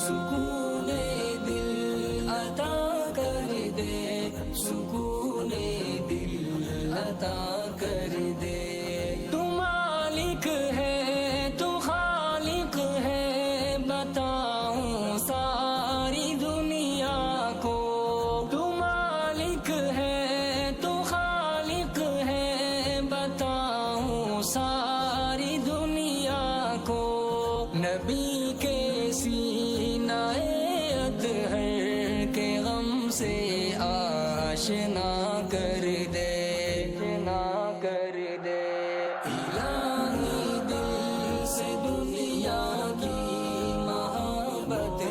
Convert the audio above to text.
سکون دل عطا کر دے، سکون دل عطا کر دے۔ تو مالک ہے تو خالق ہے، بتاؤں ساری دنیا کو۔ تو مالک ہے تو خالق ہے، بتاؤں ساری دنیا کو۔ نبی کے سینہ اطہر کے غم سے آشنا کر دے، آشنا کر دے۔ الہی دل سے دنیا کی محبت